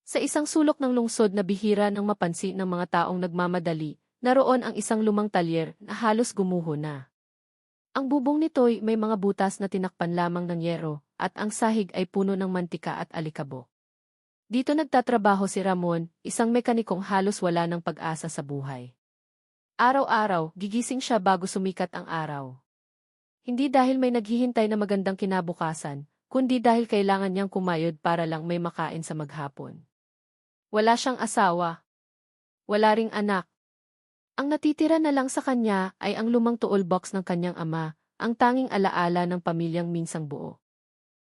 Sa isang sulok ng lungsod na bihira ng mapansin ng mga taong nagmamadali, naroon ang isang lumang talyer na halos gumuho na. Ang bubong nito'y may mga butas na tinakpan lamang ng yero, at ang sahig ay puno ng mantika at alikabok. Dito nagtatrabaho si Ramon, isang mekanikong halos wala ng pag-asa sa buhay. Araw-araw, gigising siya bago sumikat ang araw. Hindi dahil may naghihintay na magandang kinabukasan, kundi dahil kailangan niyang kumayod para lang may makain sa maghapon. Wala siyang asawa. Wala ring anak. Ang natitira na lang sa kanya ay ang lumang toolbox ng kanyang ama, ang tanging alaala ng pamilyang minsang buo.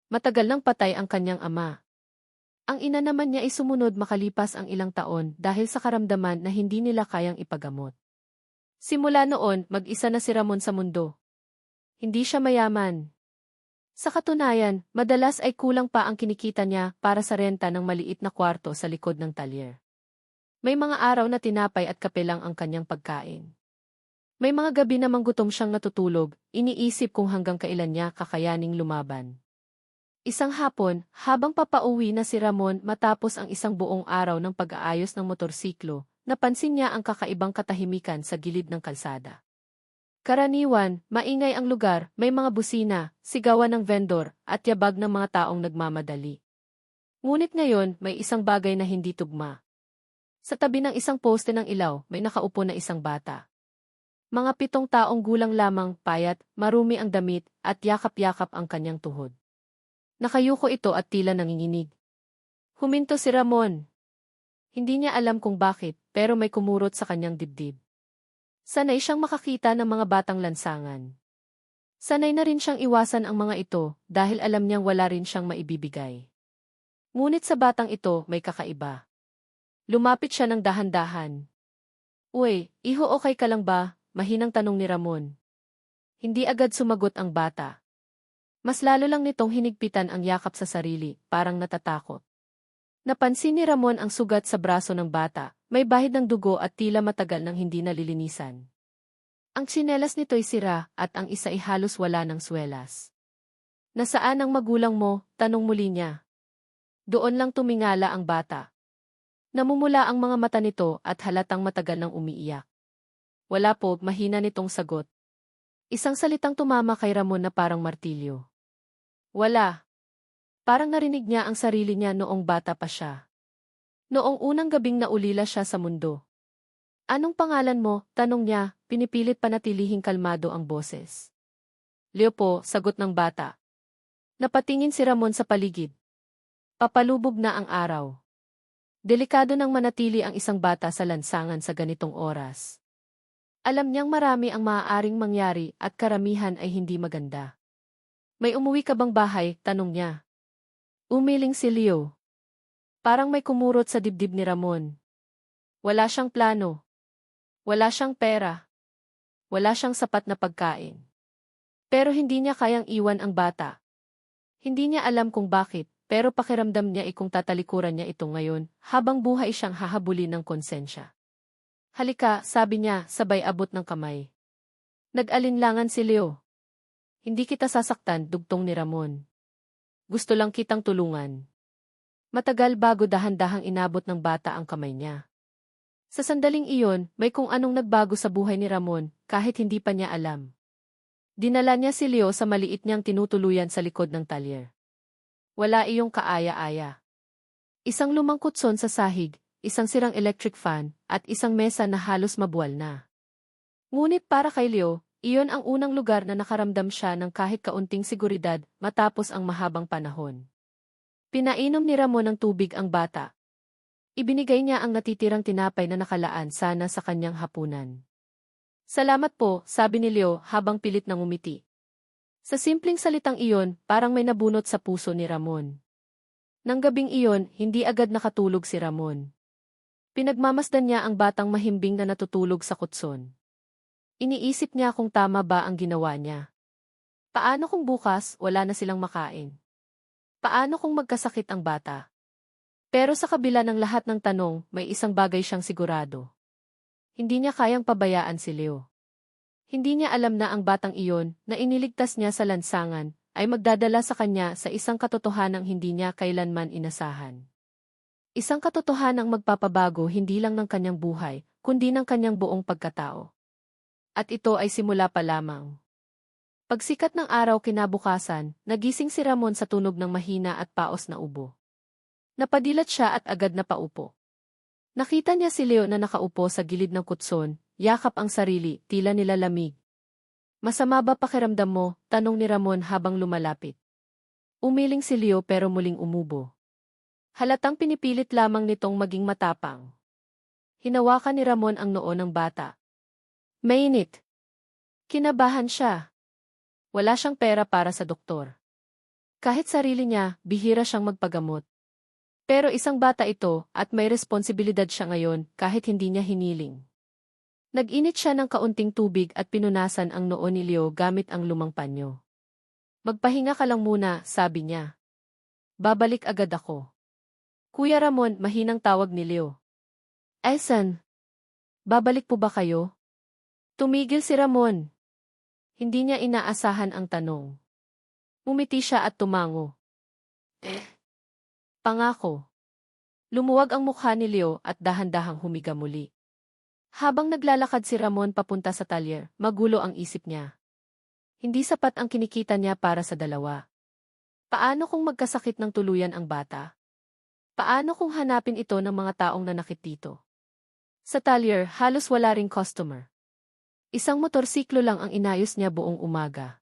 Matagal nang patay ang kanyang ama. Ang ina naman niya ay sumunod makalipas ang ilang taon dahil sa karamdaman na hindi nila kayang ipagamot. Simula noon, mag-isa na si Ramon sa mundo. Hindi siya mayaman. Sa katunayan, madalas ay kulang pa ang kinikita niya para sa renta ng maliit na kwarto sa likod ng talyer. May mga araw na tinapay at kape lang ang kanyang pagkain. May mga gabi namang gutom siyang natutulog, iniisip kung hanggang kailan niya kakayaning lumaban. Isang hapon, habang papauwi na si Ramon matapos ang isang buong araw ng pag-aayos ng motorsiklo, napansin niya ang kakaibang katahimikan sa gilid ng kalsada. Karaniwan, maingay ang lugar, may mga busina, sigawan ng vendor, at yabag ng mga taong nagmamadali. Ngunit ngayon, may isang bagay na hindi tugma. Sa tabi ng isang poste ng ilaw, may nakaupo na isang bata. Mga 7 taong gulang lamang, payat, marumi ang damit, at yakap-yakap ang kanyang tuhod. Nakayuko ito at tila nanginginig. Huminto si Ramon. Hindi niya alam kung bakit, pero may kumurot sa kanyang dibdib. Sanay siyang makakita ng mga batang lansangan. Sanay na rin siyang iwasan ang mga ito dahil alam niyang wala rin siyang maibibigay. Ngunit sa batang ito may kakaiba. Lumapit siya ng dahan-dahan. Uy, iho okay ka lang ba? Mahinang tanong ni Ramon. Hindi agad sumagot ang bata. Mas lalo lang nitong hinigpitan ang yakap sa sarili, parang natatakot. Napansin ni Ramon ang sugat sa braso ng bata, may bahid ng dugo at tila matagal nang hindi nalilinisan. Ang tsinelas nito'y sira at ang isa ay halos wala ng swelas. Nasaan ang magulang mo? Tanong muli niya. Doon lang tumingala ang bata. Namumula ang mga mata nito at halatang matagal nang umiiyak. Wala po, mahina nitong sagot. Isang salitang tumama kay Ramon na parang martilyo. Wala. Parang narinig niya ang sarili niya noong bata pa siya. Noong unang gabing naulila siya sa mundo. Anong pangalan mo? Tanong niya, pinipilit panatilihing kalmado ang boses. Leo po, sagot ng bata. Napatingin si Ramon sa paligid. Papalubog na ang araw. Delikado nang manatili ang isang bata sa lansangan sa ganitong oras. Alam niyang marami ang maaaring mangyari at karamihan ay hindi maganda. May umuwi ka bang bahay? Tanong niya. Umiling si Leo. Parang may kumurot sa dibdib ni Ramon. Wala siyang plano. Wala siyang pera. Wala siyang sapat na pagkain. Pero hindi niya kayang iwan ang bata. Hindi niya alam kung bakit, pero pakiramdam niya kung tatalikuran niya ito ngayon, habang buhay siyang hahabulin ng konsensya. Halika, sabi niya, sabay abot ng kamay. Nag-alinlangan si Leo. Hindi kita sasaktan, dugtong ni Ramon. Gusto lang kitang tulungan. Matagal bago dahan-dahang inabot ng bata ang kamay niya. Sa sandaling iyon, may kung anong nagbago sa buhay ni Ramon, kahit hindi pa niya alam. Dinala niya si Leo sa maliit niyang tinutuluyan sa likod ng talyer. Wala iyong kaaya-aya. Isang lumang kutson sa sahig, isang sirang electric fan, at isang mesa na halos mabuwal na. Ngunit para kay Leo, iyon ang unang lugar na nakaramdam siya ng kahit kaunting seguridad matapos ang mahabang panahon. Pinainom ni Ramon ng tubig ang bata. Ibinigay niya ang natitirang tinapay na nakalaan sana sa kanyang hapunan. Salamat po, sabi ni Leo habang pilit nang umiti. Sa simpleng salitang iyon, parang may nabunot sa puso ni Ramon. Nang gabing iyon, hindi agad nakatulog si Ramon. Pinagmamasdan niya ang batang mahimbing na natutulog sa kutson. Iniisip niya kung tama ba ang ginawa niya. Paano kung bukas, wala na silang makain? Paano kung magkasakit ang bata? Pero sa kabila ng lahat ng tanong, may isang bagay siyang sigurado. Hindi niya kayang pabayaan si Leo. Hindi niya alam na ang batang iyon, na iniligtas niya sa lansangan, ay magdadala sa kanya sa isang katotohanang hindi niya kailanman inasahan. Isang katotohanang magpapabago hindi lang ng kanyang buhay, kundi ng kanyang buong pagkatao. At ito ay simula pa lamang. Pagsikat ng araw kinabukasan, nagising si Ramon sa tunog ng mahina at paos na ubo. Napadilat siya at agad na paupo. Nakita niya si Leo na nakaupo sa gilid ng kutson, yakap ang sarili, tila nilalamig. Masama ba pakiramdam mo? Tanong ni Ramon habang lumalapit. Umiling si Leo pero muling umubo. Halatang pinipilit lamang nitong maging matapang. Hinawakan ni Ramon ang noo ng bata. Mainit. Kinabahan siya. Wala siyang pera para sa doktor. Kahit sarili niya, bihira siyang magpagamot. Pero isang bata ito at may responsibilidad siya ngayon kahit hindi niya hiniling. Nag-init siya ng kaunting tubig at pinunasan ang noo ni Leo gamit ang lumang panyo. Magpahinga ka lang muna, sabi niya. Babalik agad ako. Kuya Ramon, mahinang tawag ni Leo. Esan? Babalik po ba kayo? Tumigil si Ramon. Hindi niya inaasahan ang tanong. Umiti siya at tumango. Pangako. Lumuwag ang mukha ni Leo at dahan-dahang humiga muli. Habang naglalakad si Ramon papunta sa talyer, magulo ang isip niya. Hindi sapat ang kinikita niya para sa dalawa. Paano kung magkasakit ng tuluyan ang bata? Paano kung hanapin ito ng mga taong nanakit dito? Sa talyer, halos wala ring customer. Isang motorsiklo lang ang inayos niya buong umaga.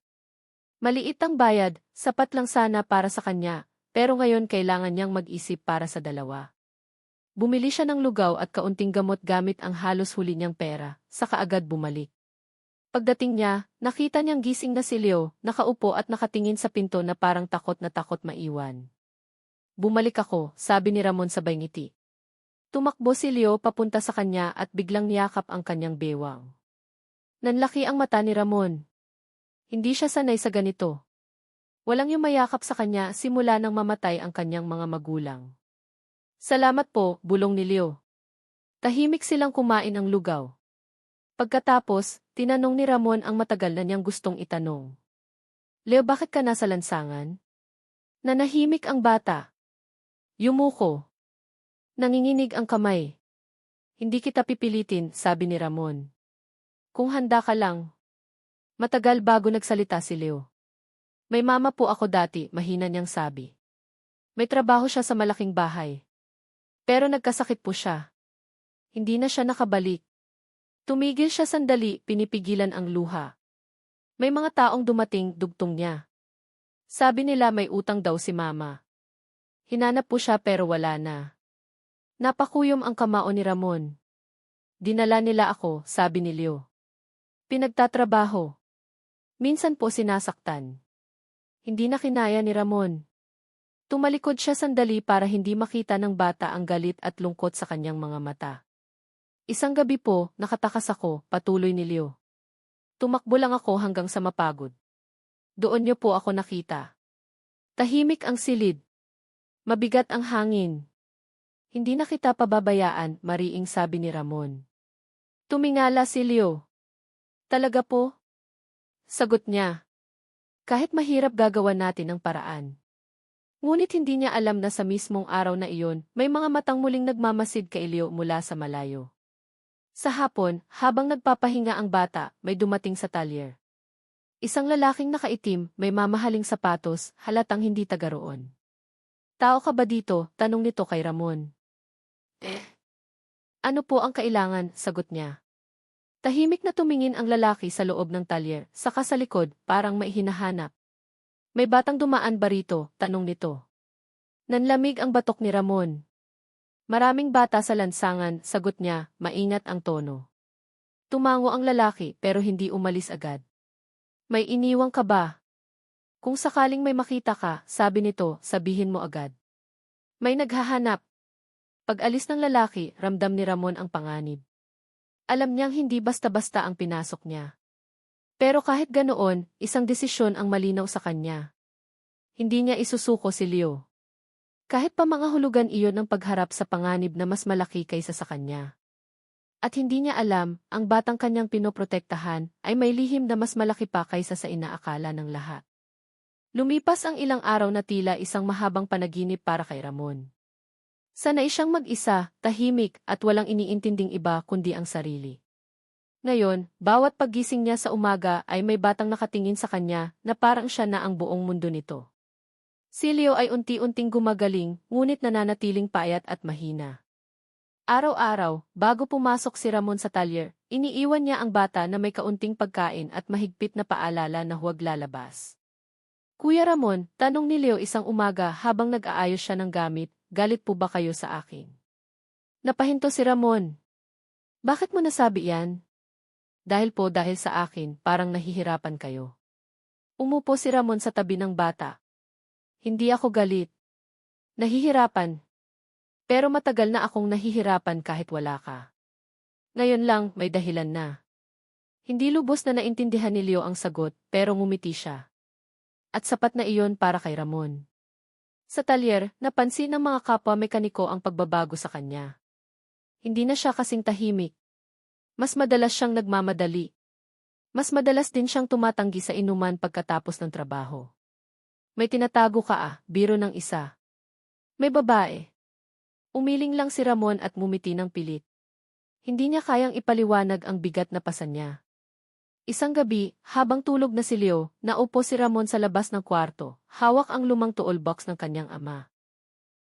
Maliit ang bayad, sapat lang sana para sa kanya, pero ngayon kailangan niyang mag-isip para sa dalawa. Bumili siya ng lugaw at kaunting gamot gamit ang halos huli niyang pera, saka agad bumalik. Pagdating niya, nakita niyang gising na si Leo, nakaupo at nakatingin sa pinto na parang takot na takot maiwan. Bumalik ako, sabi ni Ramon sabay ngiti. Tumakbo si Leo papunta sa kanya at biglang niyakap ang kanyang bewang. Nanlaki ang mata ni Ramon. Hindi siya sanay sa ganito. Walang yumayakap sa kanya simula nang mamatay ang kanyang mga magulang. Salamat po, bulong ni Leo. Tahimik silang kumain ng lugaw. Pagkatapos, tinanong ni Ramon ang matagal na niyang gustong itanong. Leo, bakit ka nasa lansangan? Nanahimik ang bata. Yumuko. Nanginginig ang kamay. Hindi kita pipilitin, sabi ni Ramon. Kung handa ka lang. Matagal bago nagsalita si Leo. May mama po ako dati, mahina niyang sabi. May trabaho siya sa malaking bahay. Pero nagkasakit po siya. Hindi na siya nakabalik. Tumigil siya sandali, pinipigilan ang luha. May mga taong dumating, dugtong niya. Sabi nila may utang daw si mama. Hinanap po siya pero wala na. Napakuyom ang kamao ni Ramon. Dinala nila ako, sabi ni Leo. Pinagtatrabaho. Minsan po sinasaktan. Hindi na kinaya ni Ramon. Tumalikod siya sandali para hindi makita ng bata ang galit at lungkot sa kanyang mga mata. Isang gabi po, nakatakas ako, patuloy ni Leo. Tumakbo lang ako hanggang sa mapagod. Doon niyo po ako nakita. Tahimik ang silid. Mabigat ang hangin. Hindi na kita pababayaan, mariing sabi ni Ramon. Tumingala si Leo. Talaga po? Sagot niya. Kahit mahirap gagawa natin ang paraan. Ngunit hindi niya alam na sa mismong araw na iyon, may mga matang muling nagmamasid kay Leo mula sa malayo. Sa hapon, habang nagpapahinga ang bata, may dumating sa talyer. Isang lalaking nakaitim, may mamahaling sapatos, halatang hindi taga roon. Tao ka ba dito? Tanong nito kay Ramon. Ano po ang kailangan? Sagot niya. Tahimik na tumingin ang lalaki sa loob ng talyer, saka sa likod, parang may hinahanap. May batang dumaan ba rito? Tanong nito. Nanlamig ang batok ni Ramon. Maraming bata sa lansangan, sagot niya, maingat ang tono. Tumango ang lalaki pero hindi umalis agad. May iniwang ka ba? Kung sakaling may makita ka, sabi nito, sabihin mo agad. May naghahanap. Pag-alis ng lalaki, ramdam ni Ramon ang panganib. Alam niyang hindi basta-basta ang pinasok niya. Pero kahit ganoon, isang desisyon ang malinaw sa kanya. Hindi niya isusuko si Leo. Kahit pa mga hulugan iyon ang pagharap sa panganib na mas malaki kaysa sa kanya. At hindi niya alam, ang batang kanyang pinoprotektahan ay may lihim na mas malaki pa kaysa sa inaakala ng lahat. Lumipas ang ilang araw na tila isang mahabang panaginip para kay Ramon. Sanay siyang mag-isa, tahimik, at walang iniintinding iba kundi ang sarili. Ngayon, bawat paggising niya sa umaga ay may batang nakatingin sa kanya na parang siya na ang buong mundo nito. Si Leo ay unti-unting gumagaling, ngunit nananatiling payat at mahina. Araw-araw, bago pumasok si Ramon sa talyer, iniiwan niya ang bata na may kaunting pagkain at mahigpit na paalala na huwag lalabas. Kuya Ramon, tanong ni Leo isang umaga habang nag-aayos siya ng gamit, galit po ba kayo sa akin? Napahinto si Ramon. Bakit mo nasabi yan? Dahil sa akin, parang nahihirapan kayo. Umupo si Ramon sa tabi ng bata. Hindi ako galit. Nahihirapan. Pero matagal na akong nahihirapan kahit wala ka. Ngayon lang, may dahilan na. Hindi lubos na naintindihan ni Leo ang sagot, pero ngumiti siya. At sapat na iyon para kay Ramon. Sa talyer, napansin ng mga kapwa mekaniko ang pagbabago sa kanya. Hindi na siya kasing tahimik. Mas madalas siyang nagmamadali. Mas madalas din siyang tumatanggi sa inuman pagkatapos ng trabaho. May tinatago ka biro ng isa. May babae. Umiling lang si Ramon at ngumiti ng pilit. Hindi niya kayang ipaliwanag ang bigat na pasan niya. Isang gabi, habang tulog na si Leo, naupo si Ramon sa labas ng kwarto, hawak ang lumang toolbox ng kanyang ama.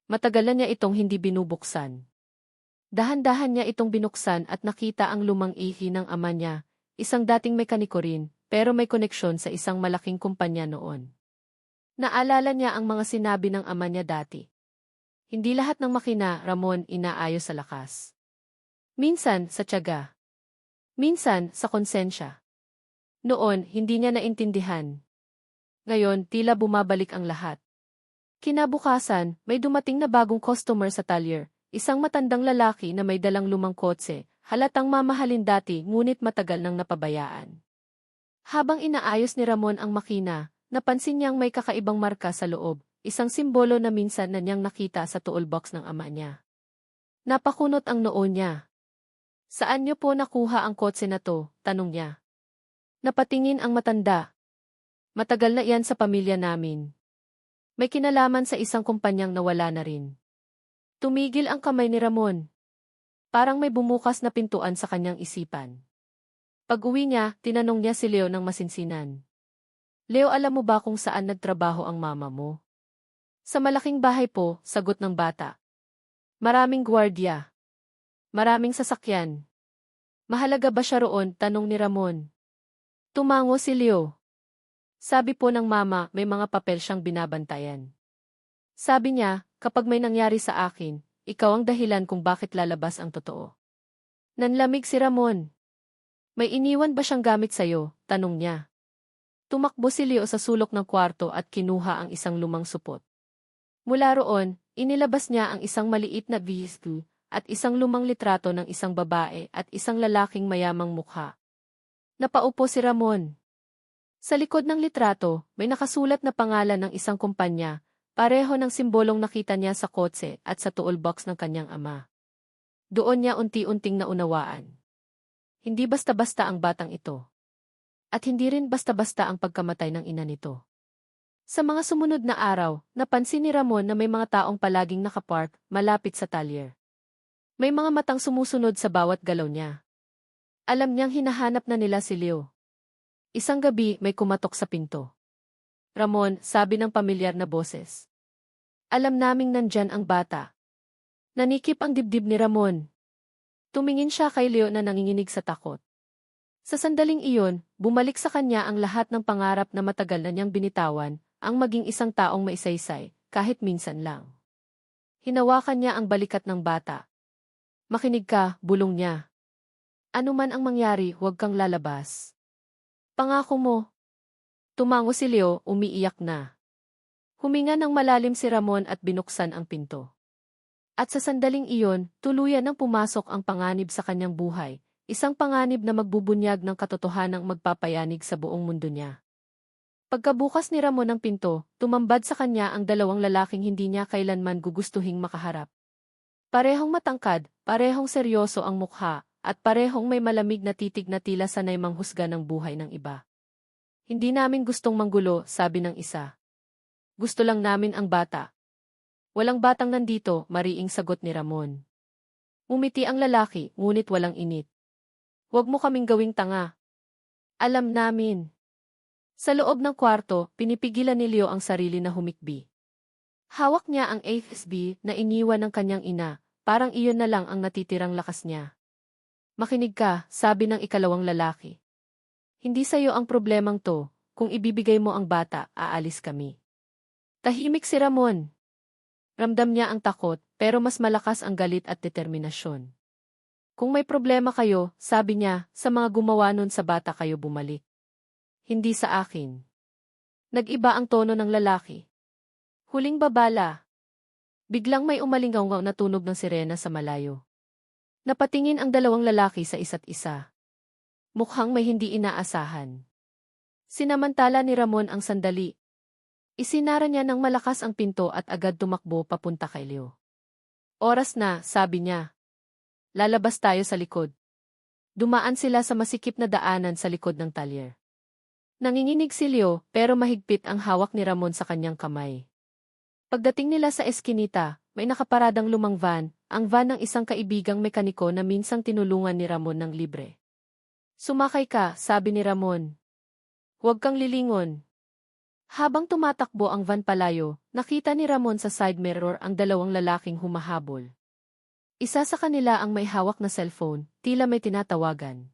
Matagal na niya itong hindi binubuksan. Dahan-dahan niya itong binuksan at nakita ang lumang ihi ng ama niya, isang dating mekaniko rin, pero may koneksyon sa isang malaking kumpanya noon. Naalala niya ang mga sinabi ng ama niya dati. Hindi lahat ng makina, Ramon, inaayos sa lakas. Minsan, sa tiyaga. Minsan, sa konsensya. Noon, hindi niya naintindihan. Ngayon, tila bumabalik ang lahat. Kinabukasan, may dumating na bagong customer sa talyer. Isang matandang lalaki na may dalang lumang kotse, halatang mamahalin dati ngunit matagal nang napabayaan. Habang inaayos ni Ramon ang makina, napansin niyang may kakaibang marka sa loob, isang simbolo na minsan na niyang nakita sa toolbox ng ama niya. Napakunot ang noo niya. Saan niyo po nakuha ang kotse na to? Tanong niya. Napatingin ang matanda. Matagal na iyan sa pamilya namin. May kinalaman sa isang kumpanyang nawala na rin. Tumigil ang kamay ni Ramon. Parang may bumukas na pintuan sa kanyang isipan. Pag-uwi niya, tinanong niya si Leo ng masinsinan. Leo, alam mo ba kung saan nagtrabaho ang mama mo? Sa malaking bahay po, sagot ng bata. Maraming gwardiya. Maraming sasakyan. Mahalaga ba siya roon? Tanong ni Ramon. Tumango si Leo. Sabi po ng mama, may mga papel siyang binabantayan. Sabi niya, kapag may nangyari sa akin, ikaw ang dahilan kung bakit lalabas ang totoo. Nanlamig si Ramon. May iniwan ba siyang gamit sa'yo? Tanong niya. Tumakbo si Leo sa sulok ng kwarto at kinuha ang isang lumang supot. Mula roon, inilabas niya ang isang maliit na VS2 at isang lumang litrato ng isang babae at isang lalaking mayamang mukha. Napaupo si Ramon. Sa likod ng litrato, may nakasulat na pangalan ng isang kumpanya, pareho ng simbolong nakita niya sa kotse at sa toolbox ng kanyang ama. Doon niya unti-unting naunawaan. Hindi basta-basta ang batang ito. At hindi rin basta-basta ang pagkamatay ng ina nito. Sa mga sumunod na araw, napansin ni Ramon na may mga taong palaging nakapark malapit sa talyer. May mga matang sumusunod sa bawat galaw niya. Alam niyang hinahanap na nila si Leo. Isang gabi, may kumatok sa pinto. Ramon, sabi ng pamilyar na boses. Alam naming nandyan ang bata. Nanikip ang dibdib ni Ramon. Tumingin siya kay Leo na nanginginig sa takot. Sa sandaling iyon, bumalik sa kanya ang lahat ng pangarap na matagal na niyang binitawan, ang maging isang taong maisaysay, kahit minsan lang. Hinawakan niya ang balikat ng bata. Makinig ka, bulong niya. Ano man ang mangyari, huwag kang lalabas. Pangako mo. Tumango si Leo, umiiyak na. Huminga ng malalim si Ramon at binuksan ang pinto. At sa sandaling iyon, tuluyan nang pumasok ang panganib sa kanyang buhay, isang panganib na magbubunyag ng katotohanang magpapayanig sa buong mundo niya. Pagkabukas ni Ramon ng pinto, tumambad sa kanya ang dalawang lalaking hindi niya kailanman gugustuhing makaharap. Parehong matangkad, parehong seryoso ang mukha, at parehong may malamig na titig na tila sanay manghusga ng buhay ng iba. Hindi namin gustong manggulo, sabi ng isa. Gusto lang namin ang bata. Walang batang nandito, mariing sagot ni Ramon. Umiti ang lalaki, ngunit walang init. Huwag mo kaming gawing tanga. Alam namin. Sa loob ng kwarto, pinipigilan ni Leo ang sarili na humikbi. Hawak niya ang AFSB na iniwan ng kanyang ina, parang iyon na lang ang natitirang lakas niya. Makinig ka, sabi ng ikalawang lalaki. Hindi sa'yo ang problemang to, kung ibibigay mo ang bata, aalis kami. Tahimik si Ramon. Ramdam niya ang takot, pero mas malakas ang galit at determinasyon. Kung may problema kayo, sabi niya, sa mga gumawa nun sa bata kayo bumalik. Hindi sa akin. Nag-iba ang tono ng lalaki. Huling babala. Biglang may umalingaw na tunog ng sirena sa malayo. Napatingin ang dalawang lalaki sa isa't isa. Mukhang may hindi inaasahan. Sinamantala ni Ramon ang sandali. Isinara niya ng malakas ang pinto at agad tumakbo papunta kay Leo. Oras na, sabi niya. Lalabas tayo sa likod. Dumaan sila sa masikip na daanan sa likod ng talyer. Nanginginig si Leo pero mahigpit ang hawak ni Ramon sa kanyang kamay. Pagdating nila sa eskinita, may nakaparadang lumang van, ang van ng isang kaibigang mekaniko na minsang tinulungan ni Ramon ng libre. Sumakay ka, sabi ni Ramon. Huwag kang lilingon. Habang tumatakbo ang van palayo, nakita ni Ramon sa side mirror ang dalawang lalaking humahabol. Isa sa kanila ang may hawak na cellphone, tila may tinatawagan.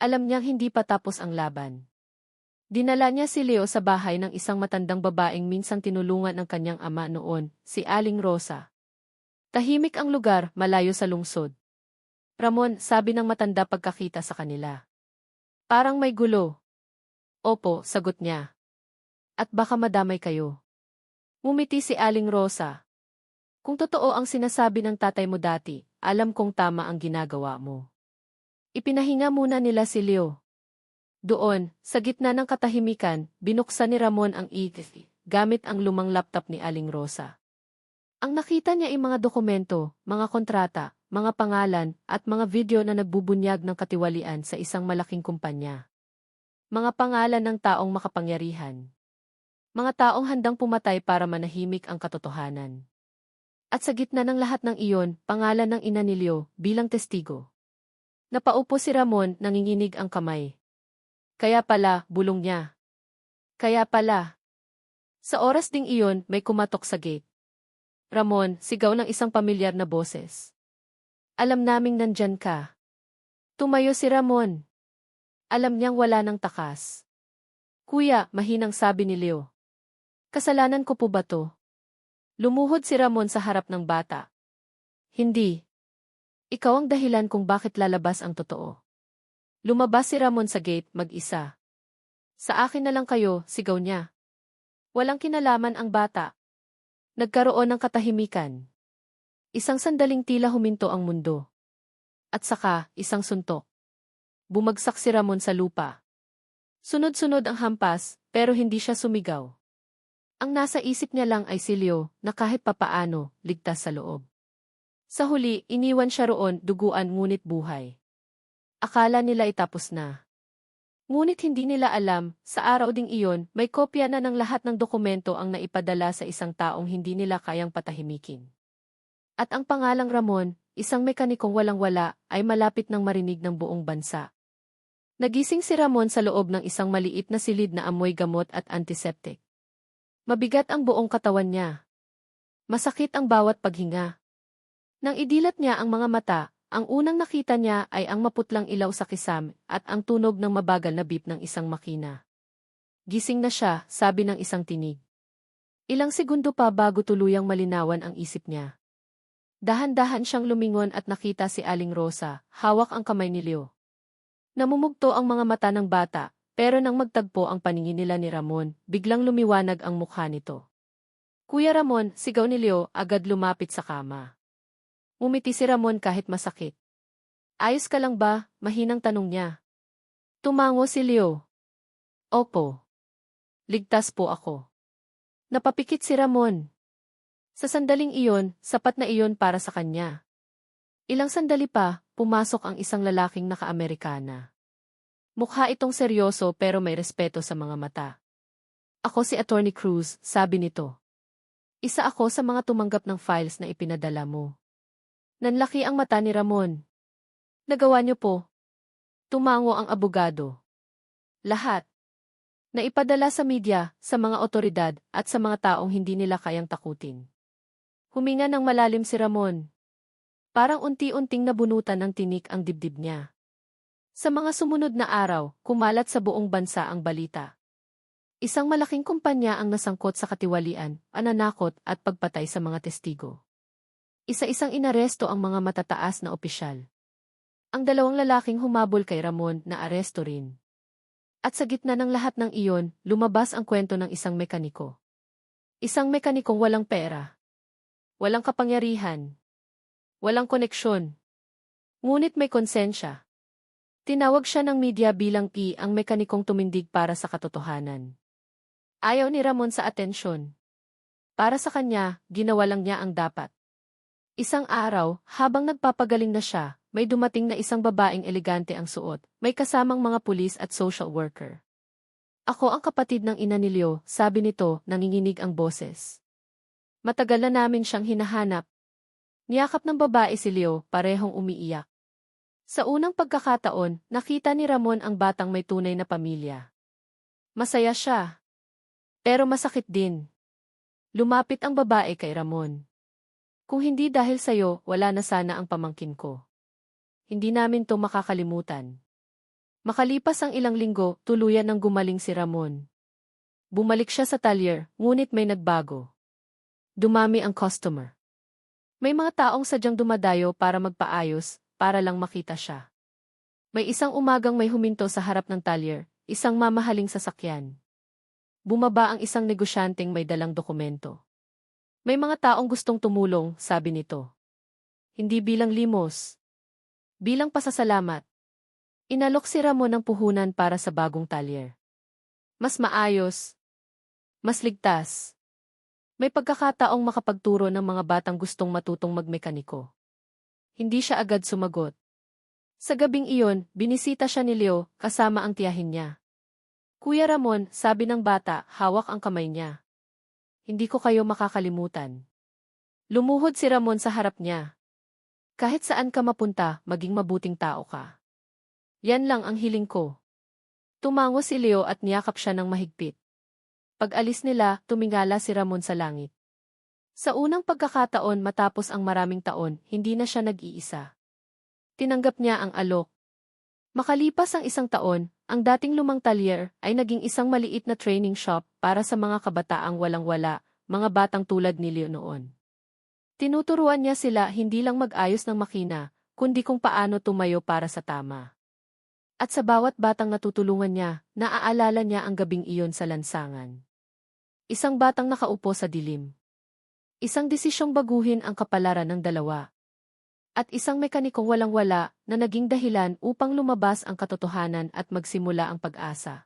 Alam niyang hindi pa tapos ang laban. Dinala niya si Leo sa bahay ng isang matandang babaeng minsang tinulungan ng kanyang ama noon, si Aling Rosa. Tahimik ang lugar, malayo sa lungsod. Ramon, sabi ng matanda pagkakita sa kanila. Parang may gulo. Opo, sagot niya. At baka madamay kayo. Ngumiti si Aling Rosa. Kung totoo ang sinasabi ng tatay mo dati, alam kong tama ang ginagawa mo. Ipinahinga muna nila si Leo. Doon, sa gitna ng katahimikan, binuksan ni Ramon ang ETC, gamit ang lumang laptop ni Aling Rosa. Ang nakita niya ay mga dokumento, mga kontrata, mga pangalan, at mga video na nagbubunyag ng katiwalian sa isang malaking kumpanya. Mga pangalan ng taong makapangyarihan. Mga taong handang pumatay para manahimik ang katotohanan. At sa gitna ng lahat ng iyon, pangalan ng ina ni Leo bilang testigo. Napaupo si Ramon, nanginginig ang kamay. Kaya pala, bulong niya. Kaya pala. Sa oras ding iyon, may kumatok sa gate. Ramon, sigaw ng isang pamilyar na boses. Alam naming nandyan ka. Tumayo si Ramon. Alam niyang wala ng takas. Kuya, mahinang sabi ni Leo. Kasalanan ko po ba to? Lumuhod si Ramon sa harap ng bata. Hindi. Ikaw ang dahilan kung bakit lalabas ang totoo. Lumabas si Ramon sa gate, mag-isa. Sa akin na lang kayo, sigaw niya. Walang kinalaman ang bata. Nagkaroon ng katahimikan. Isang sandaling tila huminto ang mundo. At saka, isang suntok. Bumagsak si Ramon sa lupa. Sunod-sunod ang hampas, pero hindi siya sumigaw. Ang nasa isip niya lang ay si Leo, na kahit papaano, ligtas sa loob. Sa huli, iniwan siya roon, duguan ngunit buhay. Akala nila itapos na. Ngunit hindi nila alam, sa araw ding iyon, may kopya na ng lahat ng dokumento ang naipadala sa isang taong hindi nila kayang patahimikin. At ang pangalang Ramon, isang mekanikong walang-wala, ay malapit ng marinig ng buong bansa. Nagising si Ramon sa loob ng isang maliit na silid na amoy gamot at antiseptic. Mabigat ang buong katawan niya. Masakit ang bawat paghinga. Nang idilat niya ang mga mata, ang unang nakita niya ay ang maputlang ilaw sa kisam at ang tunog ng mabagal na beep ng isang makina. Gising na siya, sabi ng isang tinig. Ilang segundo pa bago tuluyang malinawan ang isip niya. Dahan-dahan siyang lumingon at nakita si Aling Rosa, hawak ang kamay ni Leo. Namumugto ang mga mata ng bata, pero nang magtagpo ang paningin nila ni Ramon, biglang lumiwanag ang mukha nito. Kuya Ramon, sigaw ni Leo, agad lumapit sa kama. Umiti si Ramon kahit masakit. Ayos ka lang ba? Mahinang tanong niya. Tumango si Leo. Opo. Ligtas po ako. Napapikit si Ramon. Sa sandaling iyon, sapat na iyon para sa kanya. Ilang sandali pa, pumasok ang isang lalaking naka-Amerikana. Mukha itong seryoso pero may respeto sa mga mata. Ako si Attorney Cruz, sabi nito. Isa ako sa mga tumanggap ng files na ipinadala mo. Nanlaki ang mata ni Ramon. Nagawa niyo po. Tumango ang abogado. Lahat. Naipadala sa media, sa mga otoridad, at sa mga taong hindi nila kayang takutin. Huminga ng malalim si Ramon. Parang unti-unting nabunutan ng tinik ang dibdib niya. Sa mga sumunod na araw, kumalat sa buong bansa ang balita. Isang malaking kumpanya ang nasangkot sa katiwalian, pananakot at pagpatay sa mga testigo. Isa-isang inaresto ang mga matataas na opisyal. Ang dalawang lalaking humabol kay Ramon na aresto rin. At sa gitna ng lahat ng iyon, lumabas ang kwento ng isang mekaniko. Isang mekanikong walang pera. Walang kapangyarihan. Walang koneksyon. Ngunit may konsensya. Tinawag siya ng media bilang ang mekanikong tumindig para sa katotohanan. Ayaw ni Ramon sa atensyon. Para sa kanya, ginawa lang niya ang dapat. Isang araw, habang nagpapagaling na siya, may dumating na isang babaeng elegante ang suot, may kasamang mga pulis at social worker. Ako ang kapatid ng ina ni Leo, sabi nito, nanginginig ang boses. Matagal na namin siyang hinahanap. Niyakap ng babae si Leo, parehong umiiyak. Sa unang pagkakataon, nakita ni Ramon ang batang may tunay na pamilya. Masaya siya. Pero masakit din. Lumapit ang babae kay Ramon. Kung hindi dahil sa'yo, wala na sana ang pamangkin ko. Hindi namin to makakalimutan. Makalipas ang ilang linggo, tuluyan nang gumaling si Ramon. Bumalik siya sa talyer, ngunit may nagbago. Dumami ang customer. May mga taong sadyang dumadayo para magpaayos, para lang makita siya. May isang umagang may huminto sa harap ng talyer, isang mamahaling sasakyan. Bumaba ang isang negosyanteng may dalang dokumento. May mga taong gustong tumulong, sabi nito. Hindi bilang limos. Bilang pasasalamat. Inalok si Ramon ng puhunan para sa bagong talyer. Mas maayos. Mas ligtas. May pagkakataong makapagturo ng mga batang gustong matutong magmekaniko. Hindi siya agad sumagot. Sa gabing iyon, binisita siya ni Leo, kasama ang tiyahin niya. Kuya Ramon, sabi ng bata, hawak ang kamay niya. Hindi ko kayo makakalimutan. Lumuhod si Ramon sa harap niya. Kahit saan ka mapunta, maging mabuting tao ka. Yan lang ang hiling ko. Tumango si Leo at niyakap siya ng mahigpit. Pag-alis nila, tumingala si Ramon sa langit. Sa unang pagkakataon matapos ang maraming taon, hindi na siya nag-iisa. Tinanggap niya ang alok. Makalipas ang isang taon, ang dating lumang talyer ay naging isang maliit na training shop para sa mga kabataang walang-wala, mga batang tulad ni Leo noon. Tinuturuan niya sila hindi lang mag-ayos ng makina, kundi kung paano tumayo para sa tama. At sa bawat batang natutulungan niya, naaalala niya ang gabing iyon sa lansangan. Isang batang nakaupo sa dilim. Isang desisyong baguhin ang kapalaran ng dalawa. At isang mekanikong walang-wala na naging dahilan upang lumabas ang katotohanan at magsimula ang pag-asa.